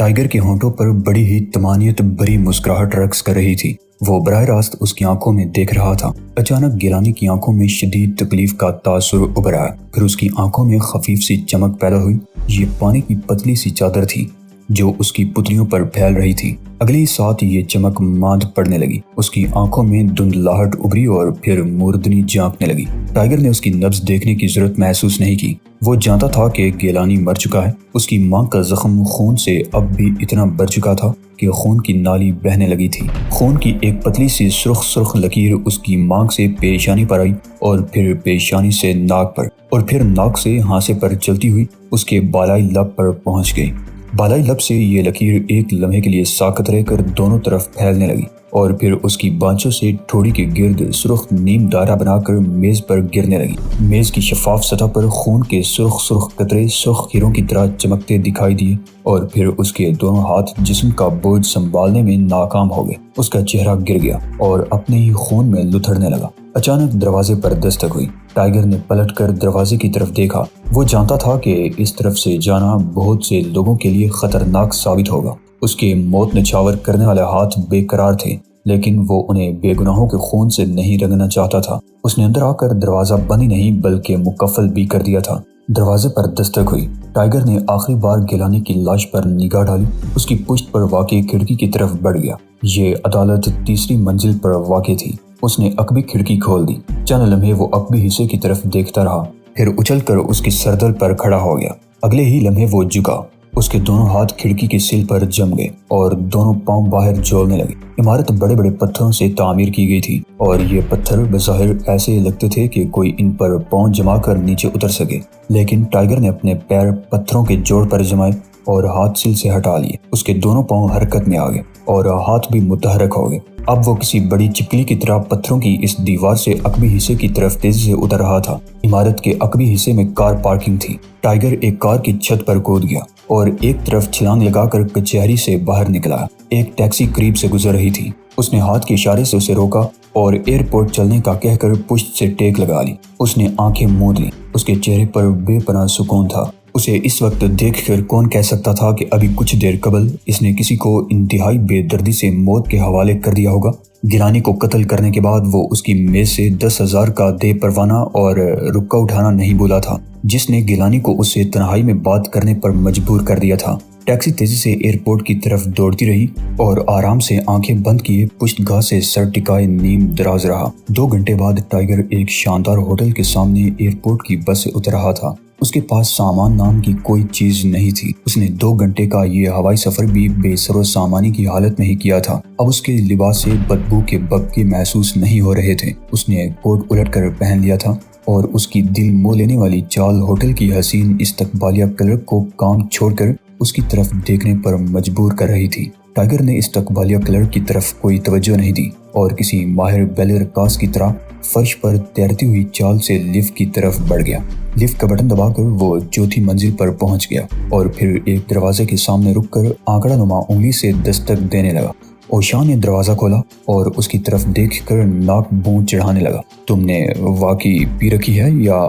Tiger کے ہونٹوں پر بڑی ہی طمانینت بھری مسکراہٹ رقص کر رہی تھی۔ وہ براہ راست اس کی آنکھوں میں دیکھ رہا تھا۔ اچانک گیلانی کی آنکھوں میں شدید تکلیف کا تاثر ابھر آیا، پھر اس کی آنکھوں میں خفیف سی چمک پیدا ہوئی۔ یہ پانی کی پتلی سی چادر تھی جو اس کی پتلیوں پر پھیل رہی تھی۔ اگلے ہی ساتھ یہ چمک ماند پڑنے لگی، اس کی آنکھوں میں دھندلاہٹ ابھری اور پھر موردنی جھانکنے لگی۔ ٹائیگر نے اس کی نبض دیکھنے کی ضرورت محسوس نہیں کی۔ وہ جانتا تھا کہ گیلانی مر چکا ہے۔ اس کی ماں کا زخم خون سے اب بھی اتنا بھر چکا تھا کہ خون کی نالی بہنے لگی تھی۔ خون کی ایک پتلی سی سرخ لکیر اس کی مانگ سے پیشانی پر آئی اور پھر پیشانی سے ناک پر اور پھر ناک سے ہانسے پر چلتی ہوئی اس کے بالائی لب پر پہنچ گئی۔ بالائی لب سے یہ لکیر ایک لمحے کے لیے ساکت رہ کر دونوں طرف پھیلنے لگی اور پھر اس کی بانچوں سے ٹھوڑی کے گرد سرخ نیم دائرہ بنا کر میز پر گرنے لگی۔ میز کی شفاف سطح پر خون کے سرخ قطرے سرخ ہیروں کی طرح چمکتے دکھائی دیے اور پھر اس کے دونوں ہاتھ جسم کا بوجھ سنبھالنے میں ناکام ہو گئے۔ اس کا چہرہ گر گیا اور اپنے ہی خون میں لتھڑنے لگا۔ اچانک دروازے پر دستک ہوئی۔ ٹائیگر نے پلٹ کر دروازے کی طرف دیکھا۔ وہ جانتا تھا کہ اس طرف سے جانا بہت سے لوگوں کے لیے خطرناک ثابت ہوگا۔ اس کے موت نچھاور کرنے والے ہاتھ بے قرار تھے، لیکن وہ انہیں بے گناہوں کے خون سے نہیں رنگنا چاہتا تھا۔ اس نے اندر آ کر دروازہ بند ہی نہیں بلکہ مقفل بھی کر دیا تھا۔ دروازے پر دستک ہوئی۔ ٹائیگر نے آخری بار گیلانی کی لاش پر نگاہ ڈالی۔ اس کی پشت پر واقع کھڑکی کی طرف بڑھ گیا۔ یہ عدالت تیسری منزل پر واقع تھی۔ اس نے عقبی کھڑکی کھول دی۔ چند لمحے وہ عقبی حصے کی طرف دیکھتا رہا، پھر اچھل کر اس کی سردل پر کھڑا ہو گیا۔ اگلے ہی لمحے وہ جھکا۔ اس کے دونوں ہاتھ کھڑکی کے سل پر جم گئے اور دونوں پاؤں باہر جھولنے لگے۔ عمارت بڑے بڑے پتھروں سے تعمیر کی گئی تھی اور یہ پتھر بظاہر ایسے لگتے تھے کہ کوئی ان پر پاؤں جما کر نیچے اتر سکے، لیکن ٹائیگر نے اپنے پیر پتھروں کے جوڑ پر جمائے اور ہاتھ سل سے ہٹا لیے۔ اس کے دونوں پاؤں حرکت میں آ گئے اور ہاتھ بھی متحرک ہو گئے۔ اب وہ کسی بڑی چپکلی کی طرح پتھروں کی اس دیوار سے عقبی حصے کی طرف تیزی سے اتر رہا تھا۔ عمارت کے عقبی حصے میں کار پارکنگ تھی۔ ٹائیگر ایک کار کی چھت پر کود گیا اور ایک طرف چھلانگ لگا کر کچہری سے باہر نکلا۔ ایک ٹیکسی قریب سے گزر رہی تھی۔ اس نے ہاتھ کے اشارے سے اسے روکا اور ایئرپورٹ چلنے کا کہہ کر پشت سے ٹیک لگا لی۔ اس نے آنکھیں موند لیں۔ اس کے چہرے پر بے پناہ سکون تھا۔ اسے اس وقت دیکھ کر کون کہہ سکتا تھا کہ ابھی کچھ دیر قبل اس نے کسی کو انتہائی بے دردی سے موت کے حوالے کر دیا ہوگا۔ گیلانی کو قتل کرنے کے بعد وہ اس کی میز سے 10,000 کا دے پروانہ اور رکا اٹھانا نہیں بولا تھا، جس نے گیلانی کو اس سے تنہائی میں بات کرنے پر مجبور کر دیا تھا۔ ٹیکسی تیزی سے ایئرپورٹ کی طرف دوڑتی رہی اور آرام سے آنکھیں بند کیے پشت گاہ سے سر ٹکائے نیم دراز رہا۔ 2 گھنٹے بعد ٹائیگر ایک شاندار ہوٹل کے سامنے ایئرپورٹ کی بس سے اتر رہا تھا۔ اس کے پاس سامان نام کی کوئی چیز نہیں تھی۔ اس نے 2 گھنٹے کا یہ ہوائی سفر بھی بے سر و سامانی کی حالت میں ہی کیا تھا۔ اب اس کے لباس سے بدبو کے ببکے محسوس نہیں ہو رہے تھے۔ اس نے کوٹ الٹ کر پہن لیا تھا اور اس کی دل مو لینے والی چال ہوٹل کی حسین استقبالیہ کلرک کو کام چھوڑ کر اس کی طرف دیکھنے پر مجبور کر رہی تھی۔ ٹائیگر نے استقبالیہ کلرک کی طرف کوئی توجہ نہیں دی اور کسی ماہر بیلے رقاص کی طرح فرش پر تیرتی ہوئی چال سے لفٹ کی طرف بڑھ گیا۔ لفٹ کا بٹن دبا کر وہ 4تھی منزل پر پہنچ گیا اور پھر ایک دروازے کے سامنے رک کر آنکڑا نما انگلی سے دستک دینے لگا۔ اوشان نے دروازہ کھولا اور اس کی طرف دیکھ کر ناک بوں چڑھانے لگا۔ تم نے واقعی پی رکھی ہے یا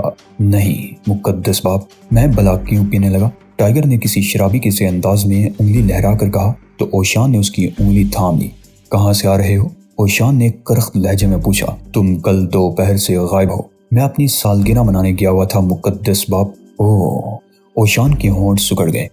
نہیں مقدس باپ؟ میں بلا کیوں پینے لگا؟ ٹائیگر نے کسی شرابی کے سے انداز میں انگلی لہرا کر کہا تو اوشان نے اس کی انگلی تھام لی۔ کہاں سے آ رہے ہو؟ اوشان نے کرخت لہجے میں پوچھا۔ تم کل دوپہر سے غائب ہو۔ میں اپنی سالگرہ منانے گیا ہوا تھا مقدس باپ۔ اوشان کے ہونٹ سکڑ گئے۔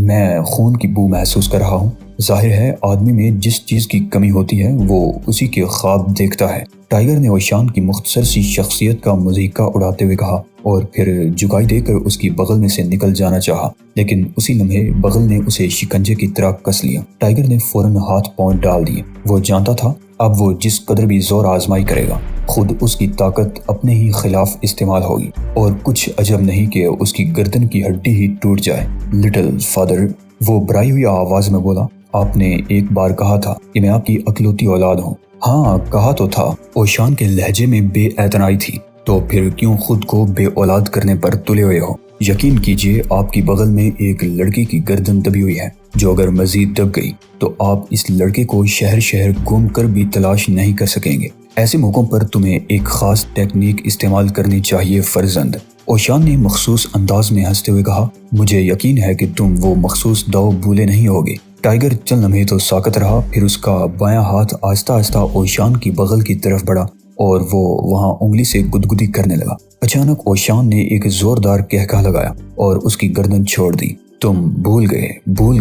میں خون کی بو محسوس کر رہا ہوں۔ ظاہر ہے آدمی میں جس چیز کی کمی ہوتی ہے وہ اسی کے خواب دیکھتا ہے۔ ٹائیگر نے اوشان کی مختصر سی شخصیت کا مذاق اڑاتے ہوئے کہا اور پھر جھکائی دے کر اس کی بغل میں سے نکل جانا چاہا، لیکن اسی لمحے بغل نے اسے شکنجے کی طرح کس لیا۔ ٹائیگر نے فوراً ہاتھ پاؤں ڈال دیے۔ وہ جانتا تھا اب وہ جس قدر بھی زور آزمائی کرے گا خود اس کی طاقت اپنے ہی خلاف استعمال ہوگی اور کچھ عجب نہیں کہ اس کی گردن کی ہڈی ہی ٹوٹ جائے۔ لٹل فادر، وہ برائی ہوئی آواز میں بولا، آپ نے ایک بار کہا تھا کہ میں آپ کی اکلوتی اولاد ہوں۔ ہاں کہا تو تھا۔ اوشان کے لہجے میں بے اعتنائی تھی۔ تو پھر کیوں خود کو بے اولاد کرنے پر تلے ہوئے ہو؟ یقین کیجئے آپ کی بغل میں ایک لڑکی کی گردن دبی ہوئی ہے جو اگر مزید دب گئی تو آپ اس لڑکے کو شہر شہر گھوم کر بھی تلاش نہیں کر سکیں گے۔ ایسے موقعوں پر تمہیں ایک خاص ٹیکنیک استعمال کرنی چاہیے فرزند۔ اوشان نے مخصوص انداز میں ہنستے ہوئے کہا، مجھے یقین ہے کہ تم وہ مخصوص دو بھولے نہیں ہوگے۔ ٹائیگر چند لمحے تو ساکت رہا، پھر اس کا بایاں ہاتھ آہستہ آہستہ اوشان کی بغل کی طرف بڑھا اور وہ وہاں انگلی سے گدگدی کرنے لگا۔ اچانک اوشان نے ایک زوردار قہقہ لگایا اور اس کی گردن چھوڑ دی۔ تم بھول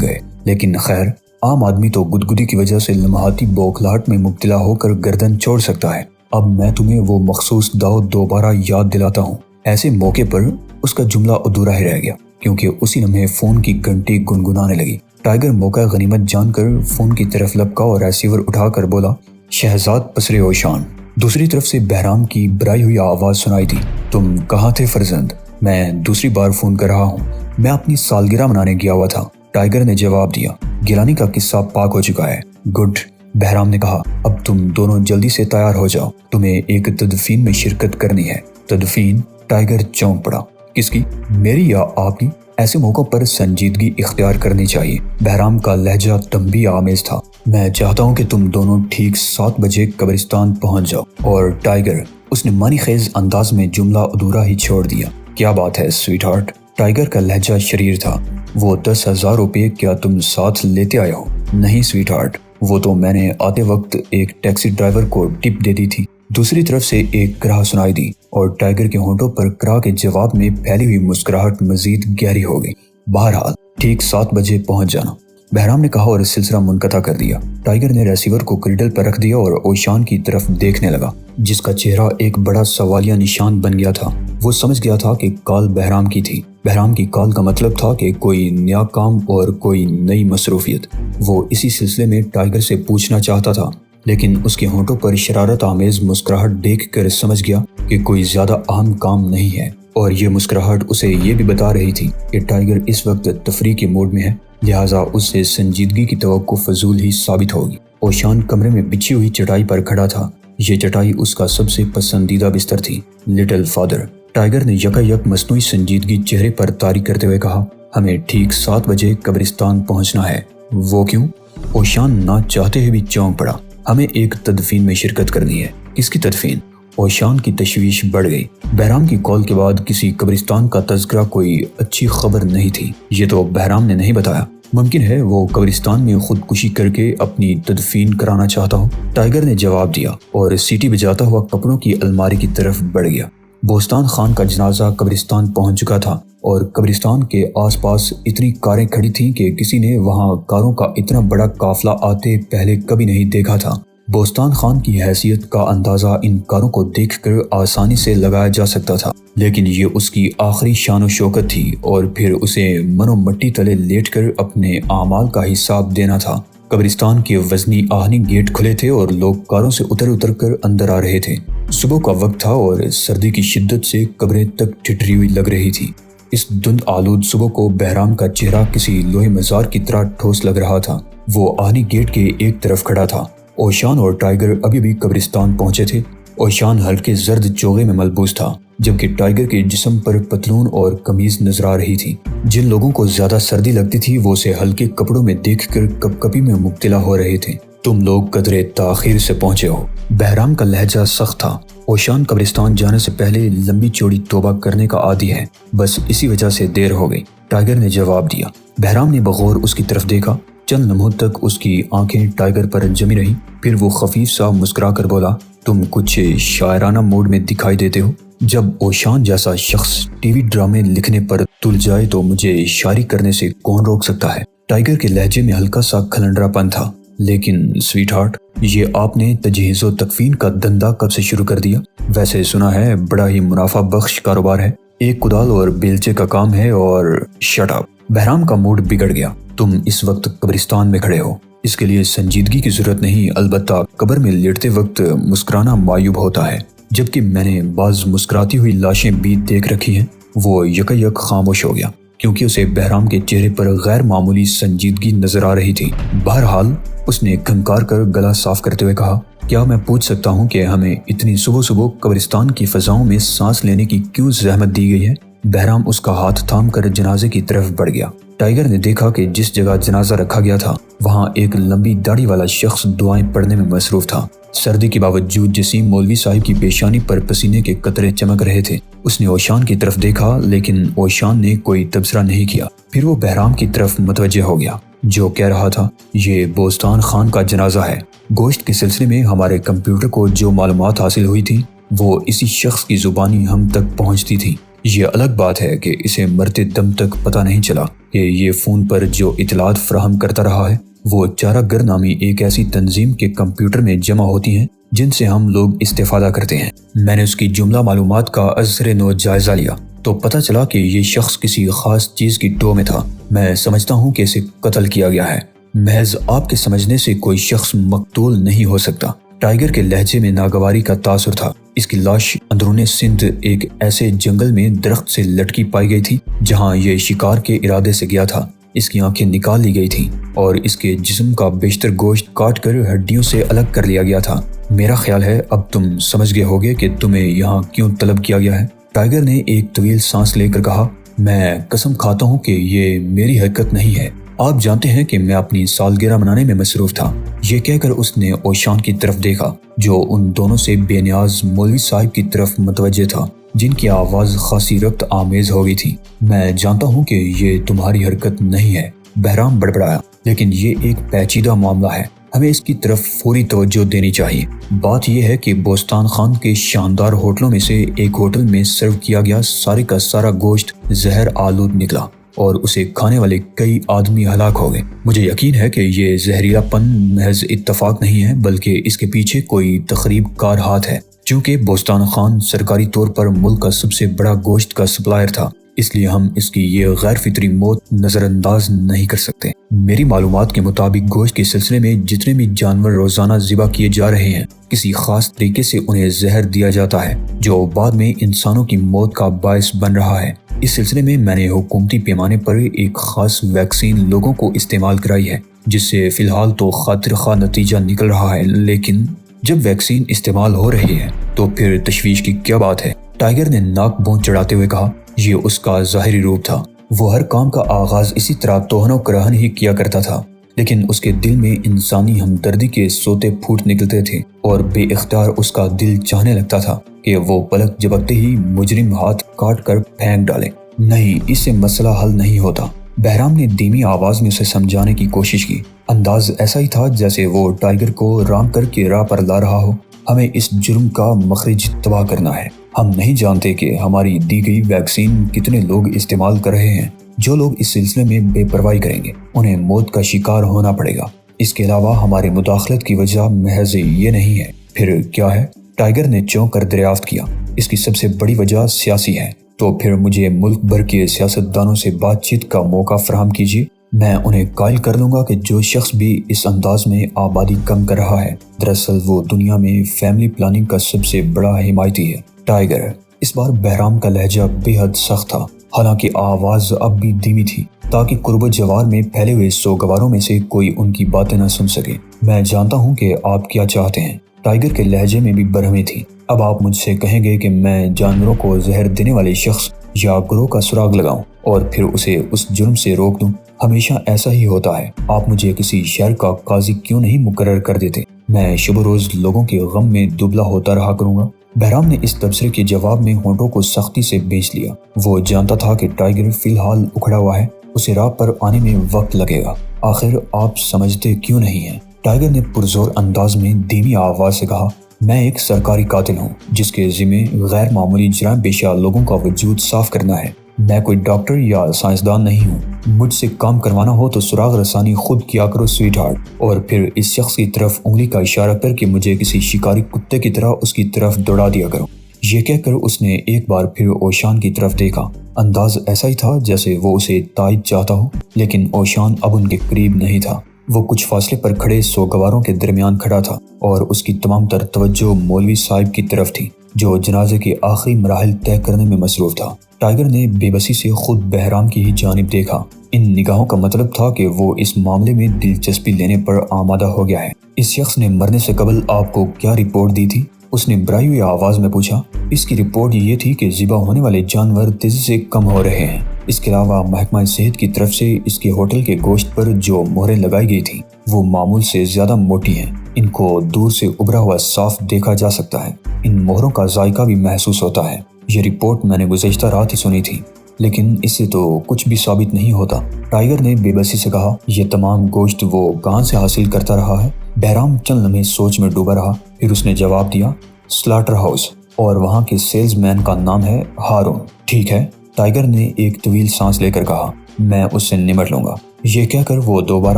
گئے، لیکن خیر، عام آدمی تو گدگدی کی وجہ سے لمحاتی بوکھلاہٹ میں مبتلا ہو کر گردن چھوڑ سکتا ہے۔ اب میں تمہیں وہ مخصوص داؤ دوبارہ یاد دلاتا ہوں۔ ایسے موقع پر اس کا جملہ ادھورا ہی رہ گیا، کیونکہ اسی لمحے فون کی گھنٹی گنگنانے لگی۔ ٹائیگر موقع غنیمت جان کر فون کی طرف لپکا اور ریسیور اٹھا کر بولا، شہزاد پسرے اوشان۔ دوسری طرف سے بہرام کی برائی ہوئی آواز سنائی دی، تم کہاں تھے فرزند؟ میں دوسری بار فون کر رہا ہوں، میں اپنی سالگرہ منانے گیا ہوا تھا، ٹائیگر نے جواب دیا۔ گیلانی کا قصہ پاک ہو چکا ہے۔ گڈ، بہرام نے کہا، اب تم دونوں جلدی سے تیار ہو جاؤ، تمہیں ایک تدفین میں شرکت کرنی ہے۔ تدفین؟ ٹائیگر چونک پڑا، کس کی؟ میری یا آپ کی؟ ایسے موقع پر سنجیدگی اختیار کرنی چاہیے۔ بہرام کا لہجہ تنبیہ آمیز تھا۔ میں چاہتا ہوں کہ تم دونوں ٹھیک 7 بجے قبرستان پہنچ جاؤ۔ اور ٹائیگر، اس نے معنی خیز انداز میں جملہ ادھورا ہی چھوڑ دیا۔ کیا بات ہے سویٹ ہارٹ؟ ٹائیگر کا لہجہ شریر تھا۔ وہ 10,000 روپے کیا تم ساتھ لیتے آئے ہو؟ نہیں سویٹ ہارٹ، وہ تو میں نے آتے وقت ایک ٹیکسی ڈرائیور کو ٹپ دے دی تھی۔ دوسری طرف سے ایک کرا سنائی دی اور ٹائیگر کے ہونٹوں پر کرا کے جواب میں پھیلی ہوئی مسکراہٹ مزید گہری ہو گئی۔ بہرحال ٹھیک 7 بجے پہنچ جانا، بہرام نے کہا اور سلسلہ منقطع کر دیا۔ ٹائیگر نے ریسیور کو کریڈل پر رکھ دیا اور اوشان کی طرف دیکھنے لگا، جس کا چہرہ ایک بڑا سوالیہ نشان بن گیا تھا۔ وہ سمجھ گیا تھا کہ کال بہرام کی تھی۔ بہرام کی کال کا مطلب تھا کہ کوئی نیا کام اور کوئی نئی مصروفیت۔ وہ اسی سلسلے میں ٹائیگر سے پوچھنا چاہتا تھا، لیکن اس کے ہونٹوں پر شرارت آمیز مسکراہٹ دیکھ کر سمجھ گیا کہ کوئی زیادہ اہم کام نہیں ہے، اور یہ مسکراہٹ اسے یہ بھی بتا رہی تھی کہ ٹائیگر اس وقت تفریح کے موڈ میں ہے، لہٰذا اس سے سنجیدگی کی توقع فضول ہی ثابت ہوگی۔ اوشان کمرے میں بچھی ہوئی چٹائی پر کھڑا تھا۔ یہ چٹائی اس کا سب سے پسندیدہ بستر تھی۔ لٹل فادر، ٹائیگر نے یکا مصنوعی سنجیدگی چہرے پر طاری کرتے ہوئے کہا، ہمیں ٹھیک 7 بجے قبرستان پہنچنا ہے۔ وہ کیوں؟ اوشان نہ چاہتے ہوئے بھی چونک پڑا۔ ہمیں ایک تدفین میں شرکت کرنی ہے۔ کس کی تدفین؟ اوشان کی تشویش بڑھ گئی۔ بہرام کی کال کے بعد کسی قبرستان کا تذکرہ کوئی اچھی خبر نہیں تھی۔ یہ تو بہرام نے نہیں بتایا۔ ممکن ہے وہ قبرستان میں خودکشی کر کے اپنی تدفین کرانا چاہتا ہو، ٹائیگر نے جواب دیا اور سیٹی بجاتا ہوا کپڑوں کی الماری کی طرف بڑھ گیا۔ بوستان خان کا جنازہ قبرستان پہنچ چکا تھا اور قبرستان کے آس پاس اتنی کاریں کھڑی تھیں کہ کسی نے وہاں کاروں کا اتنا بڑا قافلہ آتے پہلے کبھی نہیں دیکھا تھا۔ بوستان خان کی حیثیت کا اندازہ ان کاروں کو دیکھ کر آسانی سے لگایا جا سکتا تھا، لیکن یہ اس کی آخری شان و شوکت تھی اور پھر اسے منو مٹی تلے لیٹ کر اپنے اعمال کا حساب دینا تھا۔ قبرستان کے وزنی آہنی گیٹ کھلے تھے اور لوگ کاروں سے اتر کر اندر آ رہے تھے۔ صبح کا وقت تھا اور سردی کی شدت سے قبریں تک ٹھٹری ہوئی لگ رہی تھی۔ اس دھند آلود صبح کو بہرام کا چہرہ کسی لوہے مزار کی طرح ٹھوس لگ رہا تھا۔ وہ آہنی گیٹ کے ایک طرف کھڑا تھا۔ اوشان اور ٹائیگر ابھی بھی قبرستان پہنچے تھے۔ اوشان ہلکے زرد چوغے میں ملبوس تھا، جبکہ ٹائیگر کے جسم پر پتلون اور قمیض نظر آ رہی تھی۔ جن لوگوں کو زیادہ سردی لگتی تھی وہ اسے ہلکے کپڑوں میں دیکھ کر کپ کپی میں مبتلا ہو رہے تھے۔ تم لوگ قدرے تاخیر سے پہنچے ہو۔ بہرام کا لہجہ سخت تھا۔ اوشان قبرستان جانے سے پہلے لمبی چوڑی توبہ کرنے کا عادی ہے، بس اسی وجہ سے دیر ہو گئی، ٹائیگر نے جواب دیا۔ بہرام نے بغور اس کی طرف دیکھا۔ چند لمحوں تک اس کی آنکھیں ٹائیگر پر جمی رہیں، پھر وہ خفیف سا مسکرا کر بولا، تم کچھ شاعرانہ موڈ میں دکھائی دیتے ہو۔ جب اوشان جیسا شخص ٹی وی ڈرامے لکھنے پر تل جائے تو مجھے شاعری کرنے سے کون روک سکتا ہے؟ ٹائیگر کے لہجے میں ہلکا سا کھلنڈرا پن تھا۔ لیکن سویٹ ہارٹ، یہ آپ نے تجہیز و تکفین کا دھندا کب سے شروع کر دیا؟ ویسے سنا ہے بڑا ہی منافع بخش کاروبار ہے، ایک کدال اور بیلچے کا کام ہے اور شٹ اپ۔ بہرام کا موڈ بگڑ گیا۔ تم اس وقت قبرستان میں کھڑے ہو، اس کے لیے سنجیدگی کی ضرورت نہیں، البتہ قبر میں لیٹتے وقت مسکرانا معیوب ہوتا ہے۔ جبکہ میں نے بعض مسکراتی ہوئی لاشیں بھی دیکھ رکھی ہیں۔ وہ یک خاموش ہو گیا کیونکہ اسے بہرام کے چہرے پر غیر معمولی سنجیدگی نظر آ رہی تھی۔ بہرحال اس نے کھنکار کر گلا صاف کرتے ہوئے کہا، کیا میں پوچھ سکتا ہوں کہ ہمیں اتنی صبح قبرستان کی فضاؤں میں سانس لینے کی کیوں زحمت دی گئی ہے؟ بہرام اس کا ہاتھ تھام کر جنازے کی طرف بڑھ گیا۔ ٹائیگر نے دیکھا کہ جس جگہ جنازہ رکھا گیا تھا وہاں ایک لمبی داڑھی والا شخص دعائیں پڑھنے میں مصروف تھا۔ سردی کے باوجود جسیم مولوی صاحب کی پیشانی پر پسینے کے قطرے چمک رہے تھے۔ اس نے اوشان کی طرف دیکھا لیکن اوشان نے کوئی تبصرہ نہیں کیا۔ پھر وہ بہرام کی طرف متوجہ ہو گیا جو کہہ رہا تھا، یہ بوستان خان کا جنازہ ہے۔ گوشت کے سلسلے میں ہمارے کمپیوٹر کو جو معلومات حاصل ہوئی تھی وہ اسی شخص کی زبانی ہم تک پہنچتی تھی۔ یہ الگ بات ہے کہ اسے مرتے دم تک پتہ نہیں چلا کہ یہ فون پر جو اطلاعات فراہم کرتا رہا ہے وہ چارہ گر نامی ایک ایسی تنظیم کے کمپیوٹر میں جمع ہوتی ہیں جن سے ہم لوگ استفادہ کرتے ہیں۔ میں نے اس کی جملہ معلومات کا ازسر نو جائزہ لیا تو پتہ چلا کہ یہ شخص کسی خاص چیز کی ٹو میں تھا۔ میں سمجھتا ہوں کہ اسے قتل کیا گیا ہے۔ محض آپ کے سمجھنے سے کوئی شخص مقتول نہیں ہو سکتا۔ ٹائیگر کے لہجے میں ناگواری کا تاثر تھا۔ اس کی لاش اندرون سندھ ایک ایسے جنگل میں درخت سے لٹکی پائی گئی تھی جہاں یہ شکار کے ارادے سے گیا تھا۔ اس کی آنکھیں نکال لی گئی تھیں اور اس کے جسم کا بیشتر گوشت کاٹ کر ہڈیوں سے الگ کر لیا گیا تھا۔ میرا خیال ہے اب تم سمجھ گئے ہوگے کہ تمہیں یہاں کیوں طلب کیا گیا ہے۔ ٹائیگر نے ایک طویل سانس لے کر کہا، میں قسم کھاتا ہوں کہ یہ میری حرکت نہیں ہے۔ آپ جانتے ہیں کہ میں اپنی سالگرہ منانے میں مصروف تھا۔ یہ کہہ کر اس نے اوشان کی طرف دیکھا جو ان دونوں سے بے نیاز مولوی صاحب کی طرف متوجہ تھا جن کی آواز خاصی ربط آمیز ہو گئی تھی۔ میں جانتا ہوں کہ یہ تمہاری حرکت نہیں ہے، بہرام بڑبڑایا، لیکن یہ ایک پیچیدہ معاملہ ہے، ہمیں اس کی طرف فوری توجہ دینی چاہیے۔ بات یہ ہے کہ بوستان خان کے شاندار ہوٹلوں میں سے ایک ہوٹل میں سرو کیا گیا سارے کا سارا گوشت زہر آلود نکلا اور اسے کھانے والے کئی آدمی ہلاک ہو گئے۔ مجھے یقین ہے کہ یہ زہریلا پن محض اتفاق نہیں ہے بلکہ اس کے پیچھے کوئی تخریب کار ہاتھ ہے۔ چونکہ بوستان خان سرکاری طور پر ملک کا سب سے بڑا گوشت کا سپلائر تھا، اس لیے ہم اس کی یہ غیر فطری موت نظر انداز نہیں کر سکتے۔ میری معلومات کے مطابق گوشت کے سلسلے میں جتنے بھی جانور روزانہ ذبح کیے جا رہے ہیں کسی خاص طریقے سے انہیں زہر دیا جاتا ہے جو بعد میں انسانوں کی موت کا باعث بن رہا ہے۔ اس سلسلے میں میں نے حکومتی پیمانے پر ایک خاص ویکسین لوگوں کو استعمال کرائی ہے جس سے فی الحال تو خاطر خواہ نتیجہ نکل رہا ہے، لیکن جب ویکسین استعمال ہو رہی ہے تو پھر تشویش کی کیا بات ہے؟ ٹائیگر نے ناک بون چڑھاتے ہوئے کہا، یہ اس کا ظاہری روپ تھا۔ وہ ہر کام کا آغاز اسی طرح توہن و کرہن ہی کیا کرتا تھا، لیکن اس کے دل میں انسانی ہمدردی کے سوتے پھوٹ نکلتے تھے اور بے اختیار اس کا دل چاہنے لگتا تھا کہ وہ پلک جھپکتے ہی مجرم ہاتھ کاٹ کر پھینک ڈالے۔ نہیں، اس سے مسئلہ حل نہیں ہوتا۔ بہرام نے دھیمی آواز میں اسے سمجھانے کی کوشش کی۔ انداز ایسا ہی تھا جیسے وہ ٹائیگر کو رام کر کے راہ پر لا رہا ہو۔ ہمیں اس جرم کا مخرج تباہ کرنا ہے۔ ہم نہیں جانتے کہ ہماری دی گئی ویکسین کتنے لوگ استعمال کر رہے ہیں۔ جو لوگ اس سلسلے میں بے پرواہی کریں گے انہیں موت کا شکار ہونا پڑے گا۔ اس کے علاوہ ہمارے مداخلت کی وجہ محض یہ نہیں ہے۔ پھر کیا ہے؟ ٹائیگر نے چونک کر دریافت کیا۔ اس کی سب سے بڑی وجہ سیاسی ہے۔ تو پھر مجھے ملک بھر کے سیاستدانوں سے بات چیت کا موقع فراہم کیجیے۔ میں انہیں قائل کر لوں گا کہ جو شخص بھی اس انداز میں آبادی کم کر رہا ہے دراصل وہ دنیا میں فیملی پلاننگ کا سب سے بڑا حمایتی ہے۔ ٹائیگر، اس بار بہرام کا لہجہ بے حد سخت تھا، حالانکہ آواز اب بھی دھیمی تھی تاکہ قرب و جوار میں پھیلے ہوئے سوگواروں میں سے کوئی ان کی باتیں نہ سن سکے۔ میں جانتا ہوں کہ آپ کیا چاہتے ہیں۔ ٹائیگر کے لہجے میں بھی برہمی تھی۔ اب آپ مجھ سے کہیں گے کہ میں جانوروں کو زہر دینے والے شخص یا گروہ کا سراغ لگاؤں اور پھر اسے اس جرم سے روک دوں۔ ہمیشہ ایسا ہی ہوتا ہے۔ آپ مجھے کسی شہر کا قاضی کیوں نہیں مقرر کر دیتے؟ میں شب و روز لوگوں کے غم میں دبلا ہوتا رہا کروں گا۔ بہرام نے اس تبصرے کے جواب میں ہونٹوں کو سختی سے بیچ لیا۔ وہ جانتا تھا کہ ٹائیگر فی الحال اکھڑا ہوا ہے، اسے راہ پر آنے میں وقت لگے گا۔ آخر آپ سمجھتے کیوں نہیں ہیں؟ ٹائیگر نے پرزور انداز میں دھیمی آواز سے کہا، میں ایک سرکاری قاتل ہوں جس کے ذمہ غیر معمولی جرائم پیشہ لوگوں کا وجود صاف کرنا ہے۔ میں کوئی ڈاکٹر یا سائنسدان نہیں ہوں۔ مجھ سے کام کروانا ہو تو سراغ رسانی خود کیا کرو سویٹ ہارٹ، اور پھر اس شخص کی طرف انگلی کا اشارہ کر کے مجھے کسی شکاری کتے کی طرح اس کی طرف دوڑا دیا کرو۔ یہ کہہ کر اس نے ایک بار پھر اوشان کی طرف دیکھا۔ انداز ایسا ہی تھا جیسے وہ اسے تائید چاہتا ہو، لیکن اوشان اب ان کے قریب نہیں تھا۔ وہ کچھ فاصلے پر کھڑے سوگواروں کے درمیان کھڑا تھا اور اس کی تمام تر توجہ مولوی صاحب کی طرف تھی جو جنازے کے آخری مراحل طے کرنے میں مصروف تھا۔ ٹائیگر نے بے بسی سے خود بہرام کی ہی جانب دیکھا۔ ان نگاہوں کا مطلب تھا کہ وہ اس معاملے میں دلچسپی لینے پر آمادہ ہو گیا ہے۔ اس شخص نے مرنے سے قبل آپ کو کیا رپورٹ دی تھی؟ اس نے برائی ہوئی آواز میں پوچھا۔ اس کی رپورٹ یہ تھی کہ ذبح ہونے والے جانور تیزی سے کم ہو رہے ہیں۔ اس کے علاوہ محکمہ صحت کی طرف سے اس کے ہوٹل کے گوشت پر جو مہریں لگائی گئی تھیں وہ معمول سے زیادہ موٹی ہیں۔ ان کو دور سے ابھرا ہوا صاف دیکھا جا سکتا ہے۔ ان مہروں کا ذائقہ بھی محسوس ہوتا ہے۔ یہ رپورٹ میں نے گزشتہ رات ہی سنی تھی، لیکن اس سے تو کچھ بھی ثابت نہیں ہوتا۔ ٹائیگر نے بے بسی سے کہا، یہ تمام گوشت وہ کہاں سے حاصل کرتا رہا ہے؟ بہرام چند لمحے سوچ میں ڈوبا رہا، پھر اس نے جواب دیا، سلاٹر ہاؤس، اور وہاں کے سیلز مین کا نام ہے ہارون۔ ٹھیک ہے، ٹائیگر نے ایک طویل سانس لے کر کہا، میں اس سے نمٹ لوں گا۔ یہ کہہ کر وہ دوبارہ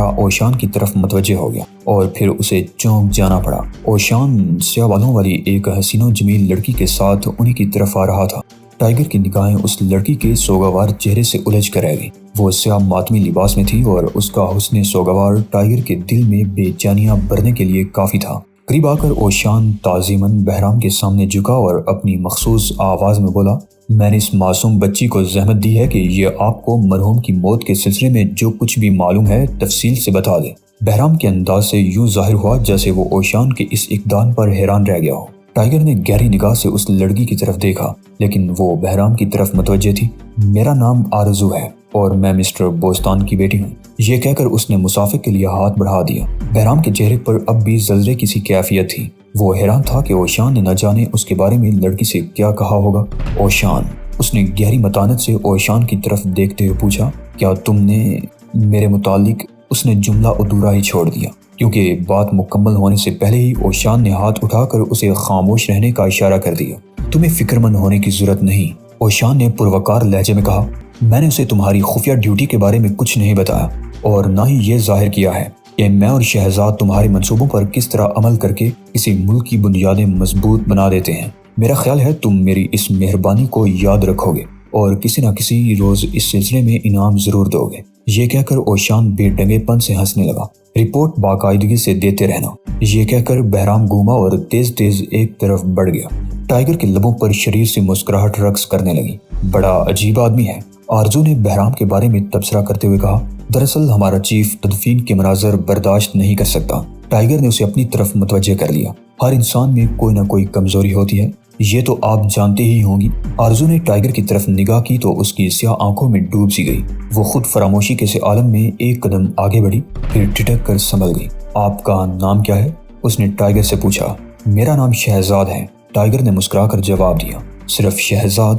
اوشان کی طرف متوجہ ہو گیا اور پھر اسے چونک جانا پڑا۔ اوشان سیاہ بالوں والی ایک حسین و جمیل لڑکی کے ساتھ انہی کی طرف آ رہا تھا۔ ٹائیگر کی نگاہیں اس لڑکی کے سوگوار چہرے سے الجھ کر رہ گئی۔ وہ سیاہ ماتمی لباس میں تھی اور اس کا حسن سوگوار ٹائیگر کے دل میں بے چینیاں بھرنے کے لیے کافی تھا۔ قریب آ کر اوشان تعظیماً بہرام کے سامنے جھکا اور اپنی مخصوص آواز میں بولا، میں نے اس معصوم بچی کو زحمت دی ہے کہ یہ آپ کو مرحوم کی موت کے سلسلے میں جو کچھ بھی معلوم ہے تفصیل سے بتا دے۔ بہرام کے انداز سے یوں ظاہر ہوا جیسے وہ اوشان کے اس اقدام پر حیران رہ گیا ہو۔ ٹائیگر نے گہری نگاہ سے اس لڑکی کی طرف دیکھا، لیکن وہ بہرام کی طرف متوجہ تھی۔ میرا نام آرزو ہے اور میں مسٹر بوستان کی بیٹی ہوں، یہ کہہ کر اس نے مسافر کے لیے ہاتھ بڑھا دیا۔ بہرام کے چہرے پر اب بھی زلزلے کی سی کیفیت تھی۔ وہ حیران تھا کہ اوشان نے نہ جانے اس کے بارے میں لڑکی سے کیا کہا ہوگا۔ اوشان، اس نے گہری متانت سے اوشان کی طرف دیکھتے ہوئے پوچھا، کیا تم نے میرے متعلق؟ اس نے جملہ ادھورا ہی چھوڑ دیا، کیونکہ بات مکمل ہونے سے پہلے ہی اوشان نے ہاتھ اٹھا کر اسے خاموش رہنے کا اشارہ کر دیا۔ تمہیں فکر مند ہونے کی ضرورت نہیں، اوشان نے پروکار لہجے میں کہا، میں نے اسے تمہاری خفیہ ڈیوٹی کے بارے میں کچھ نہیں بتایا اور نہ ہی یہ ظاہر کیا ہے کہ میں اور شہزاد تمہارے منصوبوں پر کس طرح عمل کر کے کسی ملک کی بنیادیں مضبوط بنا دیتے ہیں۔ میرا خیال ہے تم میری اس مہربانی کو یاد رکھو گے اور کسی نہ کسی روز اس سلسلے میں انعام ضرور دو گے۔ یہ کہہ کر اوشان بے ڈنگے پن سے ہنسنے لگا۔ رپورٹ باقاعدگی سے دیتے رہنا، یہ کہہ کر بہرام گھوما اور تیز تیز ایک طرف بڑھ گیا۔ ٹائیگر کے لبوں پر شریر سے مسکراہٹ رقص کرنے لگی۔ بڑا عجیب آدمی ہے، آرزو نے بہرام کے بارے میں تبصرہ کرتے ہوئے کہا۔ دراصل ہمارا چیف تدفین کے مناظر برداشت نہیں کر سکتا۔ ٹائیگر نے اسے اپنی طرف متوجہ کر لیا۔ ہر انسان میں کوئی نہ کوئی کمزوری ہوتی ہے، یہ تو آپ جانتے ہی ہوں گی۔ آرزو نے ٹائیگر کی طرف نگاہ کی تو اس کی سیاہ آنکھوں میں ڈوب سی گئی۔ وہ خود فراموشی کے سے عالم میں ایک قدم آگے بڑھی، پھر ٹھٹک کر سنبھل گئی۔ آپ کا نام کیا ہے؟ اس نے ٹائیگر سے پوچھا۔ میرا نام شہزاد ہے، ٹائیگر نے مسکرا کر جواب دیا۔ صرف شہزاد؟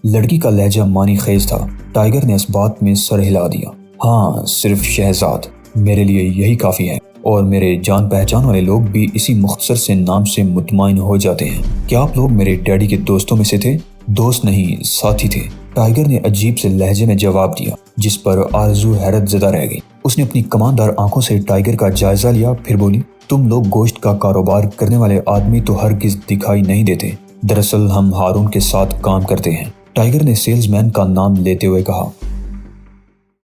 لڑکی کا لہجہ معنی خیز تھا۔ ٹائیگر نے اس بات میں سر ہلا دیا۔ ہاں، صرف شہزاد، میرے لیے یہی کافی ہے اور میرے جان پہچان والے لوگ بھی اسی مختصر سے نام سے مطمئن ہو جاتے ہیں۔ کیا آپ لوگ میرے ڈیڈی کے دوستوں میں سے تھے؟ دوست نہیں، ساتھی تھے، ٹائیگر نے عجیب سے لہجے میں جواب دیا، جس پر آرزو حیرت زدہ رہ گئی۔ اس نے اپنی کماندار آنکھوں سے ٹائیگر کا جائزہ لیا، پھر بولی، تم لوگ گوشت کا کاروبار کرنے والے آدمی تو ہرگز دکھائی نہیں دیتے۔ دراصل ہم ہارون کے ساتھ کام کرتے ہیں، ٹائیگر نے سیلز مین کا نام لیتے ہوئے کہا۔